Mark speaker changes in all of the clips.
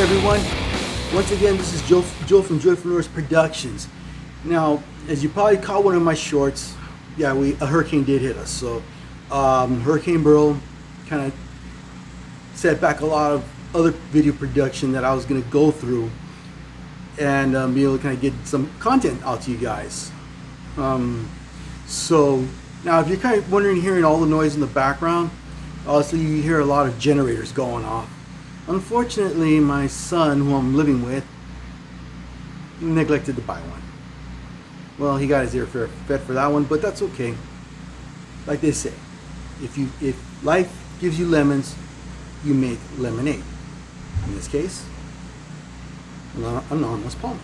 Speaker 1: everyone. Once again, this is Joe from Joyfulness Productions. Now, as you probably caught one of my shorts, yeah, a hurricane did hit us. So, Hurricane Beryl kind of set back a lot of other video production that I was going to go through and be able to kind of get some content out to you guys. So, now if you're kind of wondering, hearing all the noise in the background, obviously you hear a lot of generators going off. Unfortunately, my son, who I'm living with, neglected to buy one. Well, he got his airfare fed for that one, but that's okay. Like they say, if life gives you lemons, you make lemonade. In this case, anonymous palm.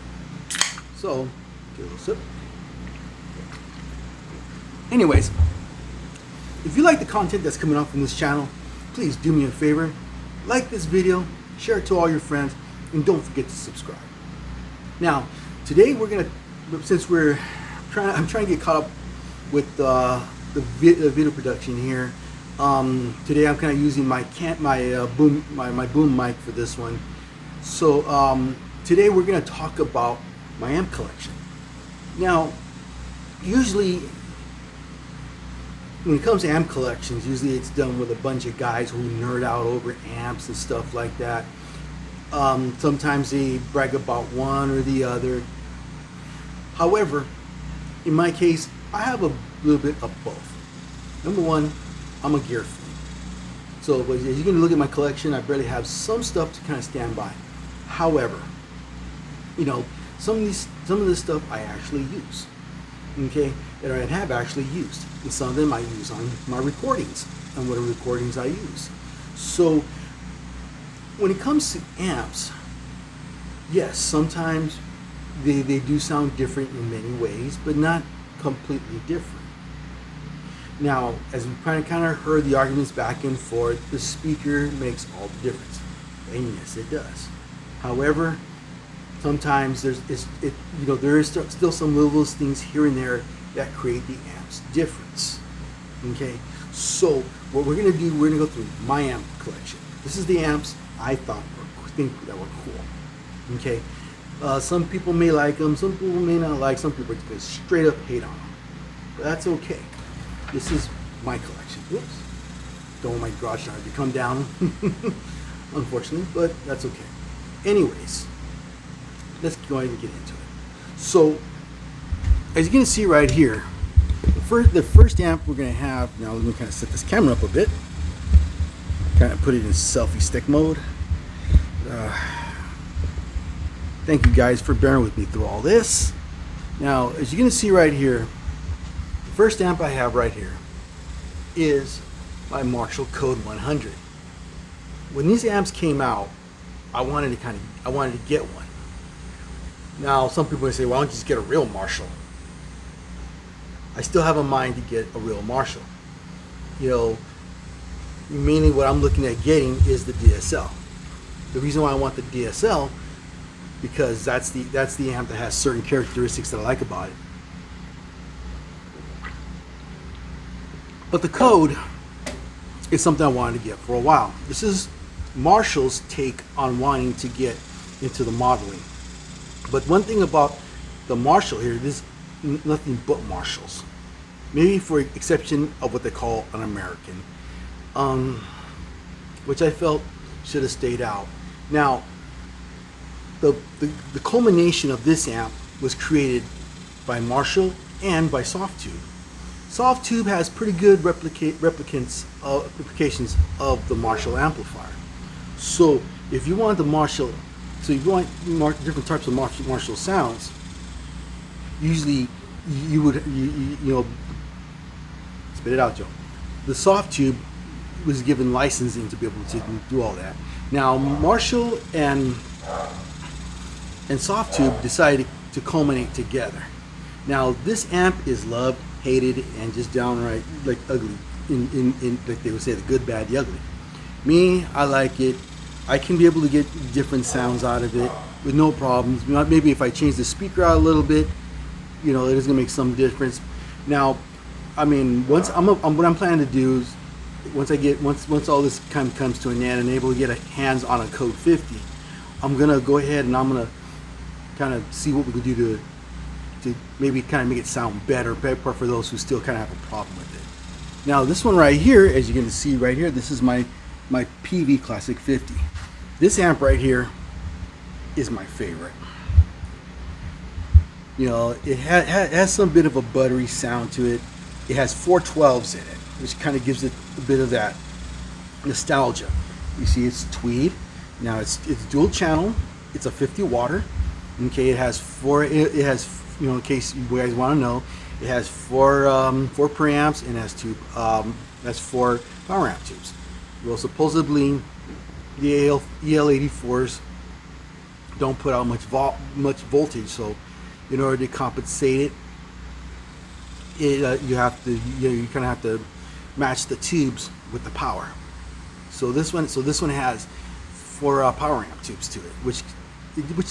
Speaker 1: So, get a little sip. Anyways, if you like the content that's coming out from this channel, please do me a favor. Like this video, share it to all your friends, and don't forget to subscribe. Now, today since I'm trying to get caught up with the video production here. Today I'm kind of using my boom mic for this one. So today we're going to talk about my amp collection. Now, usually when it comes to amp collections, usually it's done with a bunch of guys who nerd out over amps and stuff like that. Sometimes they brag about one or the other. However, in my case, I have a little bit of both. Number one, I'm a gear freak. So as you can look at my collection, I barely have some stuff to kind of stand by. However, you know, some of this stuff I actually use. Okay, that I have actually used, and some of them I use on my recordings, and what recordings I use. So when it comes to amps, yes, sometimes they do sound different in many ways, but not completely different. Now, as we kind of heard the arguments back and forth, the speaker makes all the difference, and yes, it does. However, sometimes there is still some little things here and there that create the amp's difference. Okay, so what we're going to do, we're going to go through my amp collection. This is the amps I think that were cool. Okay, some people may like them, some people may not like, some people just straight up hate on them. But that's okay. This is my collection. Whoops! Don't want my garage door to come down, unfortunately, but that's okay. Anyways, let's go ahead and get into it. So, as you can see right here, the first amp we're going to have, now let me kind of set this camera up a bit, kind of put it in selfie stick mode. Thank you guys for bearing with me through all this. Now, as you're going to see right here, the first amp I have right here is my Marshall Code 100. When these amps came out, I wanted to get one. Now, some people would say, why don't you just get a real Marshall? I still have a mind to get a real Marshall. You know, mainly what I'm looking at getting is the DSL. The reason why I want the DSL, because that's the amp that has certain characteristics that I like about it. But the Code is something I wanted to get for a while. This is Marshall's take on wanting to get into the modeling. But one thing about the Marshall here, this is nothing but Marshalls. Maybe for exception of what they call an American, which I felt should have stayed out. Now, the culmination of this amp was created by Marshall and by Softtube. Softtube has pretty good replications of the Marshall amplifier. So if you want the Marshall, so if you want different types of Marshall sounds, usually you know, spit it out, Joe. The Softtube was given licensing to be able to do all that. Now Marshall and Softtube decided to culminate together. Now this amp is loved, hated, and just downright like ugly. In like they would say, the good, bad, the ugly. Me, I like it. I can be able to get different sounds out of it with no problems. Maybe if I change the speaker out a little bit, you know, it is gonna make some difference. Now, I mean, what I'm planning to do is once all this kind of comes to an end and able to get a hands on a Code 50, I'm gonna go ahead and I'm gonna kind of see what we can do to maybe kind of make it sound better for those who still kind of have a problem with it. Now this one right here, as you're going to see right here, this is my PV Classic 50. This amp right here is my favorite. You know, it has some bit of a buttery sound to it. It has 412s in it, which kind of gives it a bit of that nostalgia. You see, it's tweed. Now it's dual channel. It's a 50 watter. Okay, it has you know, in case you guys want to know, it has four preamps and it has two that's 4 power amp tubes. Well, supposedly the EL84s don't put out much voltage, so in order to compensate it, you have to, you kind of have to match the tubes with the power. So this one has 4 power amp tubes to it, which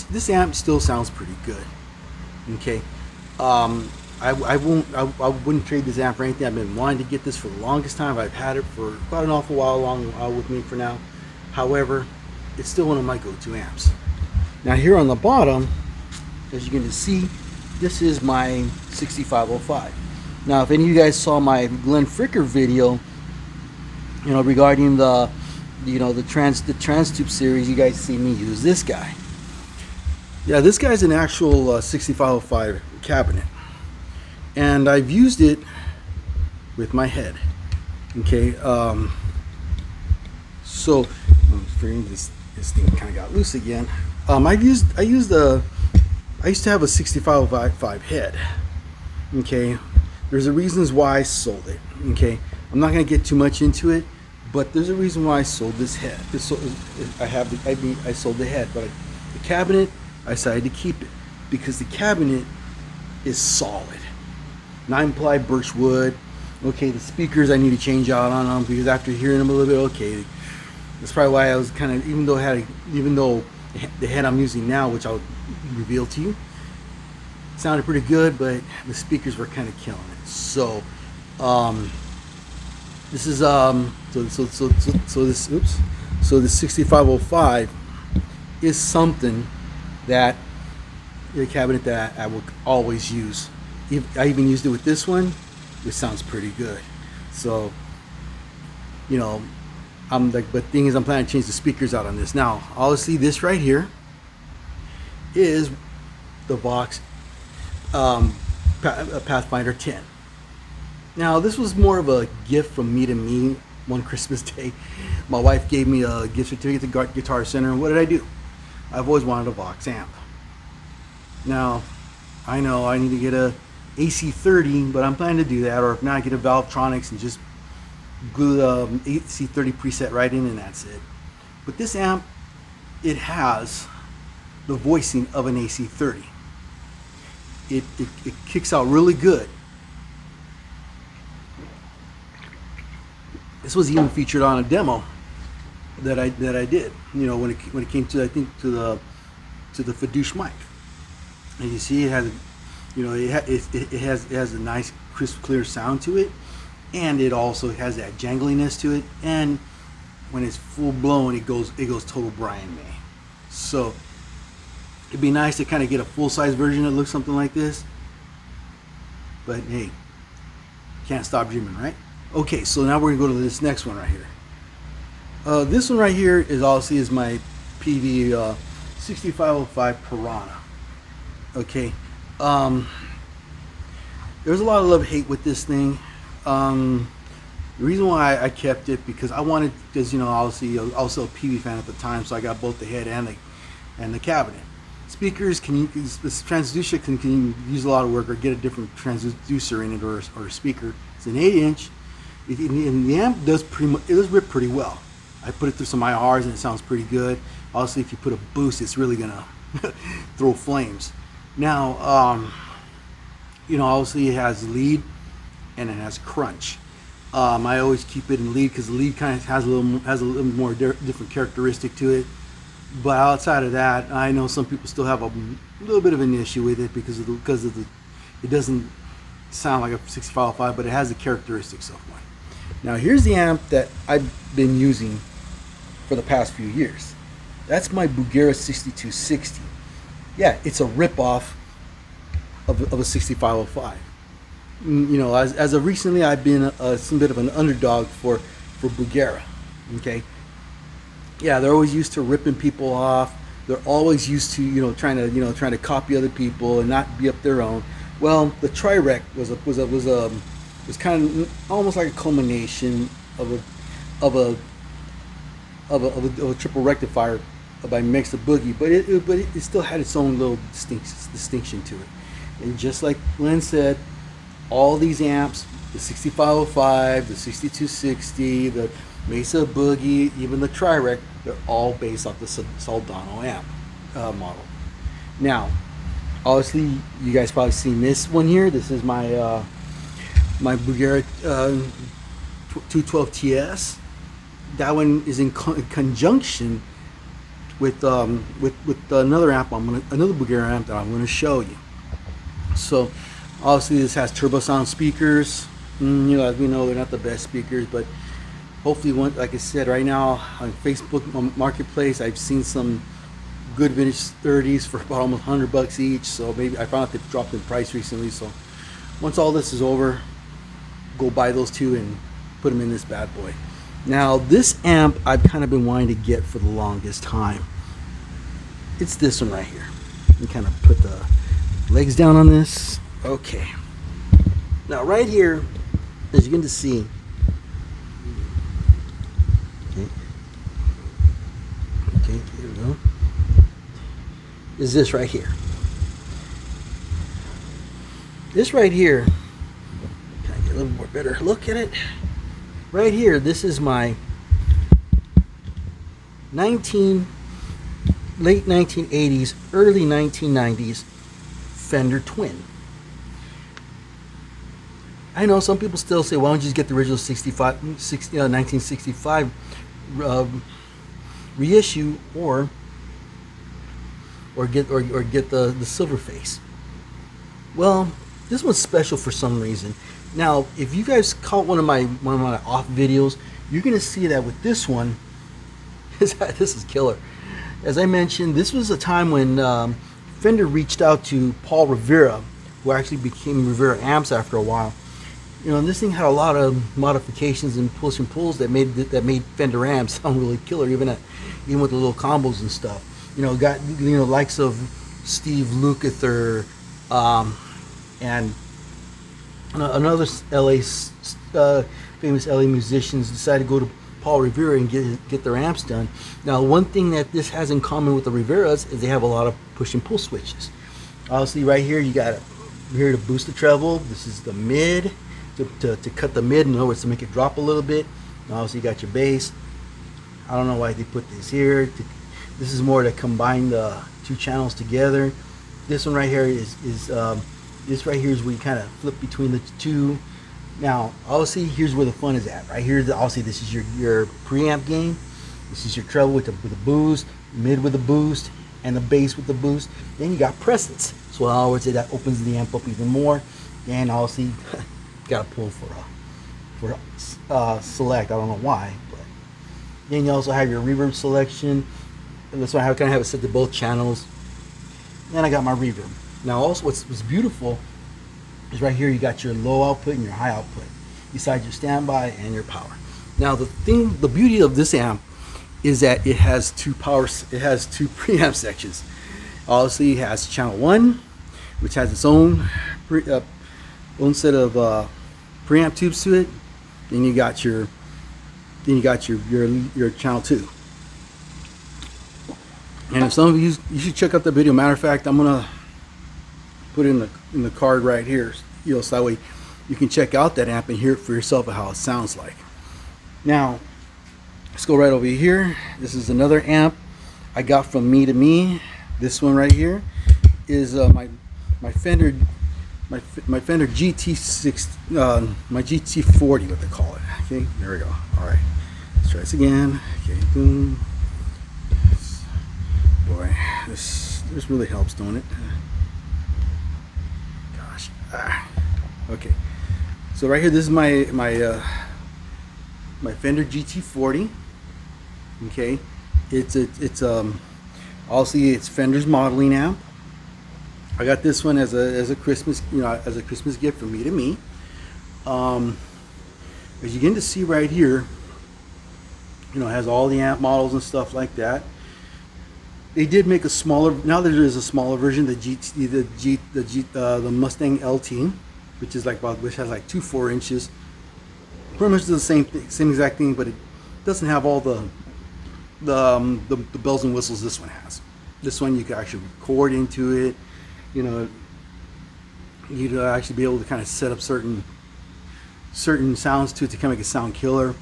Speaker 1: this amp still sounds pretty good. Okay, I wouldn't trade this amp for anything. I've been wanting to get this for the longest time. I've had it for quite an awful while with me for now. However, it's still one of my go-to amps. Now here on the bottom, as you can see, this is my 6505. Now, if any of you guys saw my Glenn Fricker video, you know, regarding the trans tube series, you guys see me use this guy. Yeah, this guy's an actual 6505 cabinet, and I've used it with my head. Okay, so I'm afraid this thing kind of got loose again. I used to have a 6505 head. Okay, there's a reasons why I sold it. Okay, I'm not going to get too much into it, but there's a reason why I sold this head. I sold the head, but the cabinet, I decided to keep it because the cabinet is solid. 9-ply birch wood. Okay, the speakers I need to change out on them because after hearing them a little bit, okay, that's probably why I was kind of, even though the head I'm using now, which I'll reveal to you, sounded pretty good, but the speakers were kind of killing it. So this is the 6505 is something that the cabinet that I will always use. I even used it with this one, which sounds pretty good. So, you know, but thing is, I'm planning to change the speakers out on this. Now, obviously, this right here is the Vox Pathfinder 10. Now, this was more of a gift from me to me one Christmas day. My wife gave me a gift certificate to Guitar Center, and what did I do? I've always wanted a Vox amp. Now, I know I need to get a AC30, but I'm planning to do that, or if not, get a Valvetronics and just glue the AC30 preset right in, and that's it. But this amp, it has the voicing of an AC30. It kicks out really good. This was even featured on a demo that I did. You know, when it came to, I think, to the Fadouche mic. And you see, it has, you know, it has a nice crisp, clear sound to it, and it also has that jangliness to it. And when it's full blown, it goes total Brian May. So it'd be nice to kind of get a full size version that looks something like this. But hey, can't stop dreaming, right? Okay, so now we're gonna go to this next one right here. This one right here is obviously my PV 6505 Piranha. Okay, there's a lot of love-hate with this thing. The reason why I kept it, because I wanted, because, you know, obviously I was also a PV fan at the time, so I got both the head and the cabinet. Speakers, this transducer can use a lot of work, or get a different transducer in it, or a speaker. It's an 8-inch. And the amp does rip pretty well. I put it through some IRs and it sounds pretty good. Obviously, if you put a boost, it's really gonna throw flames. Now, you know, obviously it has lead and it has crunch. I always keep it in lead because the lead kind of has a little more different characteristic to it. But outside of that, I know some people still have a little bit of an issue with it because it doesn't sound like a 6505, but it has the characteristics of one. Now here's the amp that I've been using for the past few years. That's my Bugera 6260. Yeah, it's a ripoff of a 6505. You know, as of recently, I've been some bit of an underdog for Bugera. Okay, yeah, they're always used to ripping people off. They're always used to trying to copy other people and not be up their own. Well, the Tri-Rec was kind of almost like a culmination of a triple rectifier by Mix the Boogie, but it still had its own little distinction to it. And just like Glenn said, all these amps, the 6505, the 6260, the Mesa Boogie, even the Tri-Rec, they're all based off the Soldano amp model. Now, obviously, you guys probably seen this one here. This is my my Bugera 212 TS. That one is in conjunction with another amp. Another Bugera amp that I'm gonna show you. So obviously this has turbo sound speakers. You know, as we know, they're not the best speakers, but hopefully, like I said, right now on Facebook Marketplace, I've seen some good vintage 30s for about almost $100 each. So maybe I found out they've dropped in price recently. So once all this is over, go buy those two and put them in this bad boy. Now this amp I've kind of been wanting to get for the longest time. It's this one right here. You kind of put the legs down on this. Okay. Now right here, as you can see, okay, here we go, is this right here. This right here, can I get a little more better look at it? Right here, this is my late 1980s, early 1990s Fender Twin. I know some people still say, why don't you just get the original 1965 reissue or get the silver face. Well, this one's special for some reason. Now, if you guys caught one of my off videos, you're gonna see that with this one, this is killer. As I mentioned, this was a time when Fender reached out to Paul Rivera, who actually became Rivera Amps after a while. You know, and this thing had a lot of modifications and push and pulls that made Fender amps sound really killer, even with the little combos and stuff. You know, got likes of Steve Lukather, and another famous LA musicians decided to go to Paul Rivera and get their amps done. Now, one thing that this has in common with the Riveras is they have a lot of push and pull switches. Obviously, right here you got here to boost the treble. This is the mid. To cut the mid, in other words, to make it drop a little bit. And obviously you got your bass. I don't know why they put this here. This is more to combine the two channels together. This one right here is this right here is where you kind of flip between the two. Now, obviously, here's where the fun is at. Right here, obviously, this is your preamp gain. This is your treble with a boost, mid with a boost, and the bass with the boost. Then you got presence. So in other words, that opens the amp up even more. And obviously, got to pull for select. I don't know why, but then you also have your reverb selection. And that's why I kind of have it set to both channels. Then I got my reverb. Now, also, what's beautiful is right here you got your low output and your high output, besides your standby and your power. Now, the beauty of this amp is that it has two preamp sections. Obviously, it has channel 1, which has its own set of preamp tubes to it. Then you got your channel 2. And if some of you should check out the video. Matter of fact, I'm gonna put it in the card right here, so that way you can check out that amp and hear it for yourself and how it sounds like. Now, let's go right over here. This is another amp I got from Me to Me. This one right here is my Fender GT6, my GT40, what they call it. Okay, there we go. All right, let's try this again. Okay, boom. Boy, this really helps, don't it? Gosh. Okay, so right here, this is my Fender GT40. Okay, It's obviously it's Fender's modeling amp. I got this one as a Christmas, as a Christmas gift from me to me. Um, as you begin to see right here, it has all the amp models and stuff like that. They did make a smaller. Now there is a smaller version, the Mustang LT, which is which has like 2 4 inches. Pretty much the same exact thing, but it doesn't have all the bells and whistles this one has. This one you can actually record into it. You'd actually be able to kind of set up certain sounds to it to kind of make it sound killer.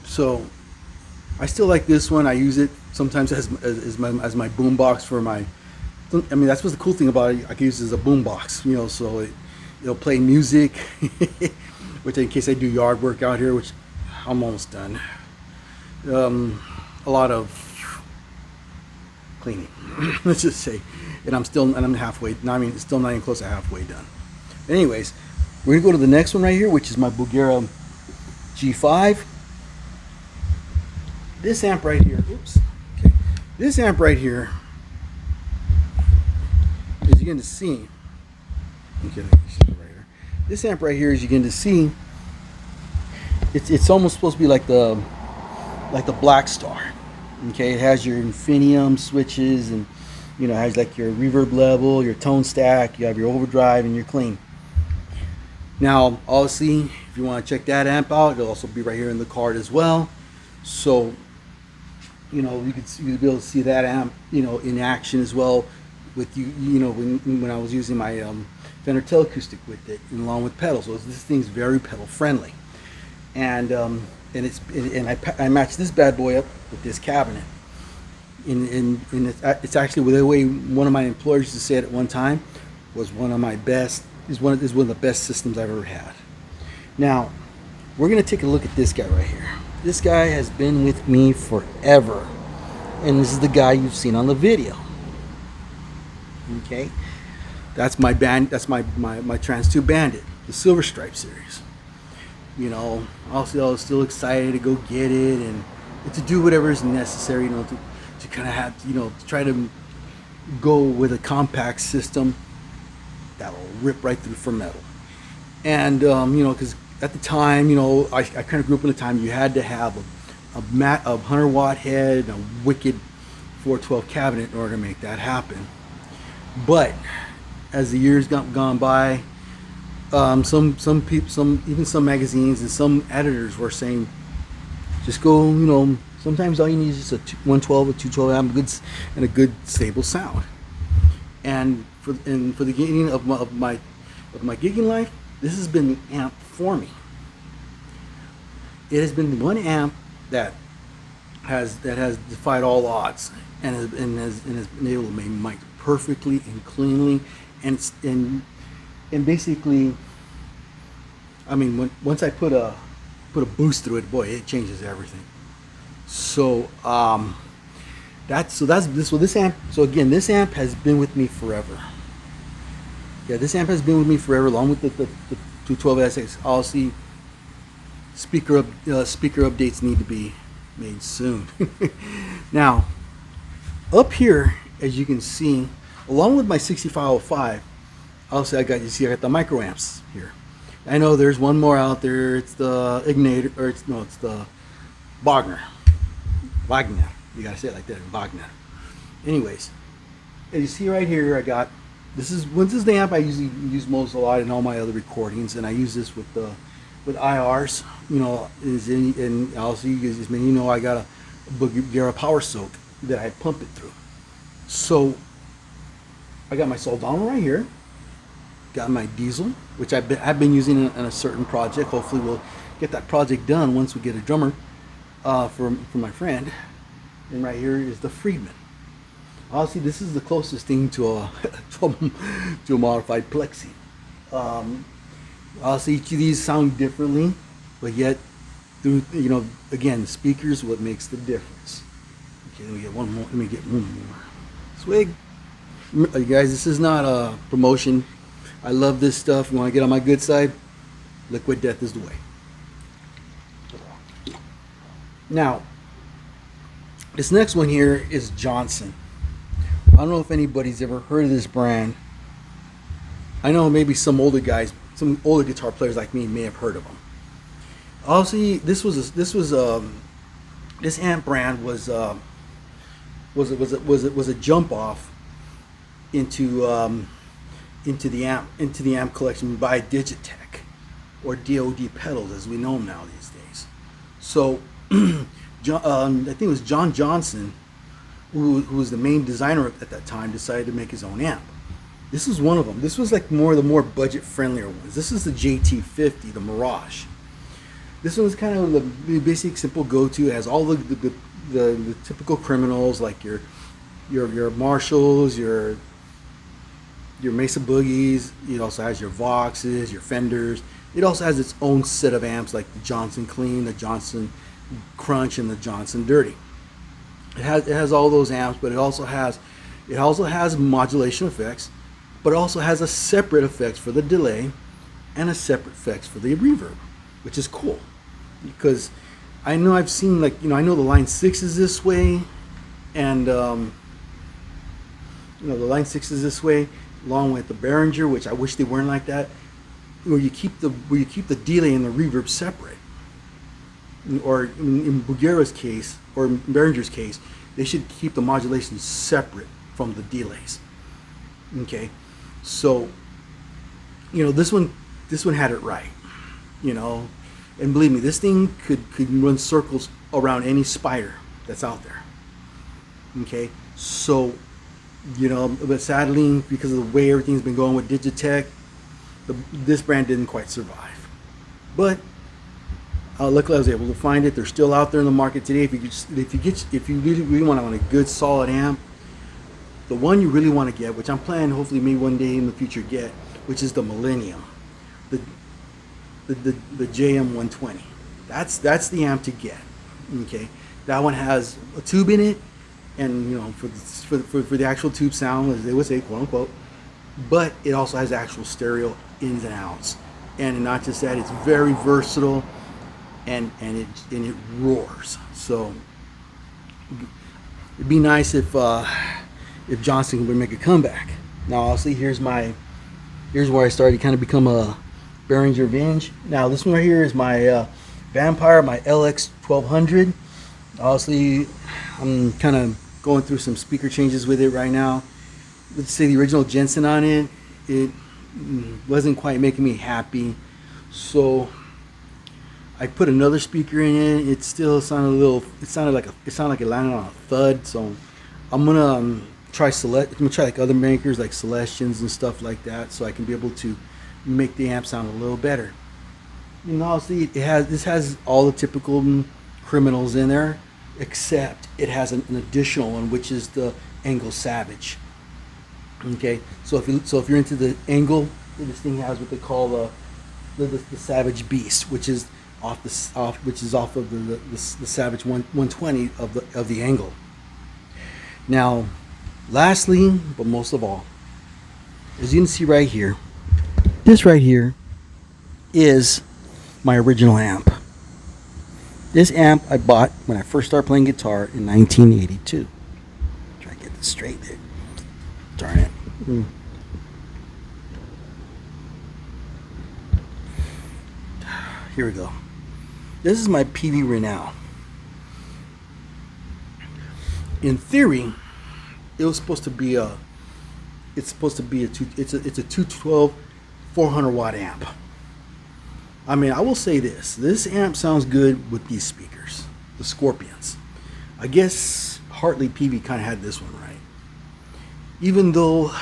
Speaker 1: So I still like this one. I use it sometimes as my boom box for my. I mean, that's what's the cool thing about it. I can use it as a boom box, so it'll play music, which in case I do yard work out here, which I'm almost done. A lot of cleaning, let's just say, and I'm halfway. No, I mean, it's still not even close to halfway done. Anyways, we're gonna go to the next one right here, which is my Bulgara G5. This amp right here, oops. Okay, this amp right here, as you're going to see, okay, right here. This amp right here, as you're going to see, it's almost supposed to be like the Black Star. Okay, it has your Infinium switches, and it has like your reverb level, your tone stack, you have your overdrive, and your clean. Now, obviously, if you want to check that amp out, it'll also be right here in the card as well. So, you could be able to see that amp, in action as well. With when I was using my Fender Teleacoustic with it, and along with pedals. So this thing's very pedal friendly, and I matched this bad boy up with this cabinet. And it's actually the way one of my employers used to say it at one time, was one of my best. Is one of the best systems I've ever had. Now, we're gonna take a look at this guy right here. This guy has been with me forever, and this is the guy you've seen on the video. Okay, that's my band. That's my Trans 2 Bandit, the Silver Stripe series. Also I was still excited to go get it and to do whatever is necessary. To kind of have to try to go with a compact system that'll rip right through for metal. And because at the time, I kind of grew up in a time you had to have a 100-watt head and a wicked 412 cabinet in order to make that happen. But as the years gone by, some people, even some magazines and some editors were saying, just go, sometimes all you need is just a 112 or 212 amp, and a good stable sound. And for the beginning of my gigging life, this has been the amp for me. It has been one amp that has defied all odds, and has been able to make mic perfectly and cleanly, and basically, I mean, once I put a boost through it, boy, it changes everything. So this amp. So again, this amp has been with me forever. Yeah, this amp has been with me forever, along with the 212SX. Obviously, speaker updates need to be made soon. Now, up here, as you can see, along with my 6505, also I got the micro amps here. I know there's one more out there. It's the Ignator, or it's the Wagner. You gotta say it like that, Wagner. Anyways, as you see right here, I got this is the amp I usually use a lot in all my other recordings, and I use this with IRs. And also I got a Bulgara Power Soak that I pump it through. So I got my Soldano right here. Got my diesel, which I've been using in a certain project. Hopefully we'll get that project done once we get a drummer for my friend. And right here is the Friedman. Obviously, this is the closest thing to a modified Plexi. Obviously, each of these sound differently, but yet, again, the speakers what makes the difference. Okay, let me get one more. Let me get one more. Swig. You guys, this is not a promotion. I love this stuff. You want to get on my good side? Liquid Death is the way. Now, This next one here is Johnson. I don't know if anybody's ever heard of this brand. I know maybe some older guys, some older guitar players like me may have heard of them. Also, this amp brand was a jump off into the amp collection by Digitech, or DoD pedals as we know them now these days. So I think it was John Johnson, who was the main designer at that time, decided to make his own amp. This is one of them. This was like the more budget friendlier ones. This is the JT50, the Mirage. This one's kind of the basic simple go-to. It has all the typical criminals like your Marshalls, your Mesa Boogies. It also has your Voxes, your Fenders. It also has its own set of amps like the Johnson Clean, the Johnson Crunch, and the Johnson Dirty. It has all those amps, but it also has modulation effects, but it also has a separate effects for the delay and a separate effects for the reverb, which is cool because I know I've seen, like, I know the Line 6 is this way, and the Line 6 is this way, along with the Behringer, which I wish they weren't like that, where you keep the delay and the reverb separate. Or in Bugera's case, or Behringer's case, they should keep the modulation separate from the delays. Okay, so this one had it right. And believe me, this thing could run circles around any spider that's out there. Okay, so but sadly, because of the way everything's been going with Digitech, this brand didn't quite survive. But luckily I was able to find it. They're still out there in the market today. If you really want a good solid amp, the one you really want to get, which I'm planning hopefully maybe one day in the future get, which is the Millennium, the JM120. That's the amp to get. Okay, that one has a tube in it, and for the actual tube sound, as they would say, quote unquote. But it also has actual stereo ins and outs, and not just that, it's very versatile, and it roars. So it'd be nice if Johnson would make a comeback. Now, obviously, here's where I started to kind of become a Behringer Venge. Now, this one right here is my Vampire, my LX 1200. Obviously, I'm kind of going through some speaker changes with it right now. Let's say the original Jensen on it wasn't quite making me happy, so I put another speaker in it. It still sounded it sounded like it landed on a thud. So I'm gonna try like other makers like Celestians and stuff like that, so I can be able to make the amp sound a little better. Obviously, this has all the typical criminals in there, except it has an additional one, which is the Angle Savage. Okay, so if you're into the Angle, this thing has what they call the Savage Beast, which is off of the Savage 120 of the Angle. Now, lastly, but most of all, as you can see right here, this right here is my original amp. This amp I bought when I first started playing guitar in 1982. Try to get this straight there. Darn it. Here we go. This is my PV Renown. In theory, it was supposed to be a 212 400 watt amp. I mean, I will say this amp sounds good with these speakers, the Scorpions. I guess Hartley PV kind of had this one right. Even though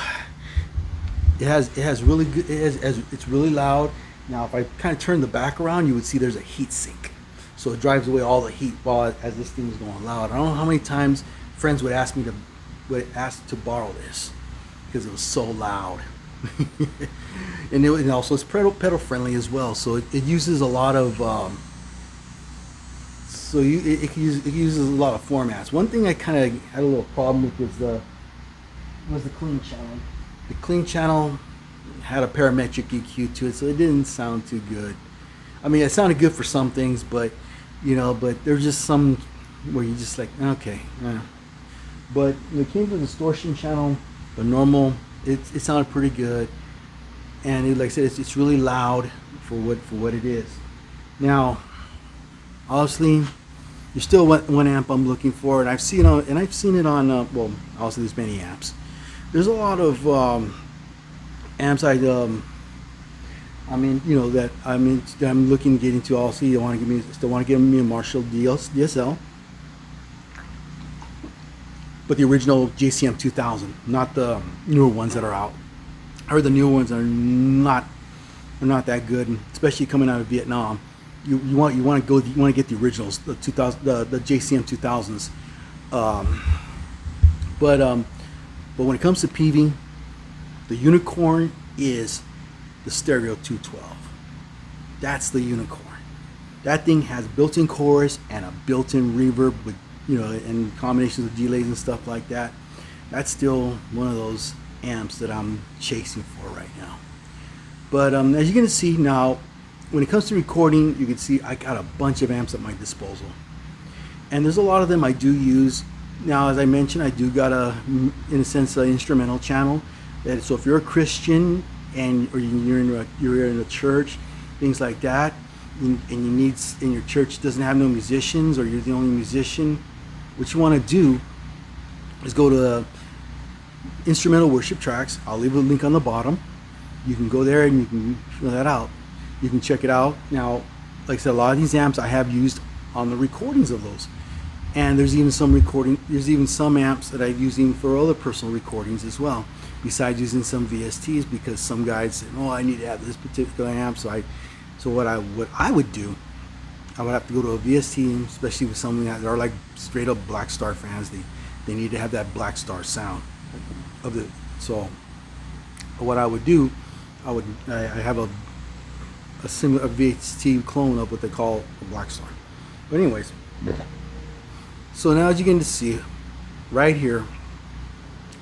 Speaker 1: it has really good, it's really loud. Now, if I kind of turn the back around, you would see there's a heat sink, so it drives away all the heat as this thing is going loud. I don't know how many times friends would ask to borrow this because it was so loud. and also it's pedal friendly as well, so it uses a lot of it uses a lot of formats. One thing I kind of had a little problem with was the clean channel. The clean channel had a parametric EQ to it, so it didn't sound too good. I mean, it sounded good for some things, but there's just some where you just like, okay. But when it came to the distortion channel, the normal, it sounded pretty good. And like I said, it's really loud for what it is. Now, obviously, there's still one amp I'm looking for, and I've seen it on well, obviously there's many amps. There's a lot of amps I mean, you know, that I'm looking to get into. Also, still want to give me a Marshall DSL, but the original JCM 2000, not the newer ones that are out. I heard the newer ones are not that good, especially coming out of Vietnam. You want to get the originals, the JCM 2000s. But when it comes to PV, the unicorn is the Stereo 212. That's the unicorn. That thing has built-in chorus and a built-in reverb with, you know, and combinations of delays and stuff like that. That's still one of those amps that I'm chasing for right now. But as you're gonna see now, when it comes to recording, you can see I got a bunch of amps at my disposal, and there's a lot of them I do use. Now, as I mentioned, I do got in a sense, an instrumental channel. So if you're a Christian or you're in a church, things like that, and your church doesn't have no musicians, or you're the only musician, what you want to do is go to instrumental worship tracks. I'll leave a link on the bottom. You can go there and you can fill that out. You can check it out. Now, like I said, a lot of these amps I have used on the recordings of those, and there's even some amps that I've used even for other personal recordings as well, besides using some VSTs, because some guys say, oh, I need to have this particular amp. So what I would do, I would have to go to a VST, especially with some that are like straight up Black Star fans. They need to have that Black Star sound of the. So what I would do, I have a similar VST clone of what they call a Black Star. But anyways, so now as you get to see right here.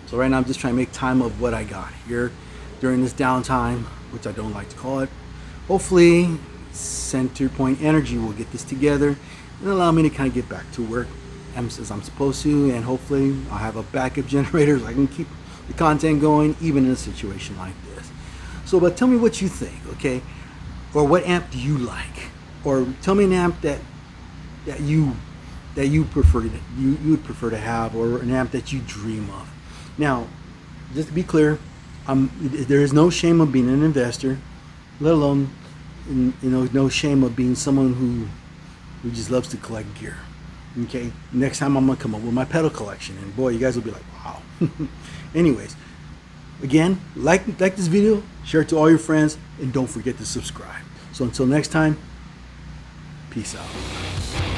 Speaker 1: So right now I'm just trying to make time of what I got here during this downtime, which I don't like to call it. Hopefully, Center Point Energy will get this together and allow me to kind of get back to work as I'm supposed to, and hopefully I'll have a backup generator so I can keep the content going even in a situation like this. So, but tell me what you think, okay? Or what amp do you like? Or tell me an amp that you would prefer to have, or an amp that you dream of. Now, just to be clear, there is no shame of being an investor, let alone, no shame of being someone who just loves to collect gear. Okay, next time I'm gonna come up with my pedal collection, and boy, you guys will be like, wow. Anyways, again, like this video, share it to all your friends, and don't forget to subscribe. So until next time, peace out.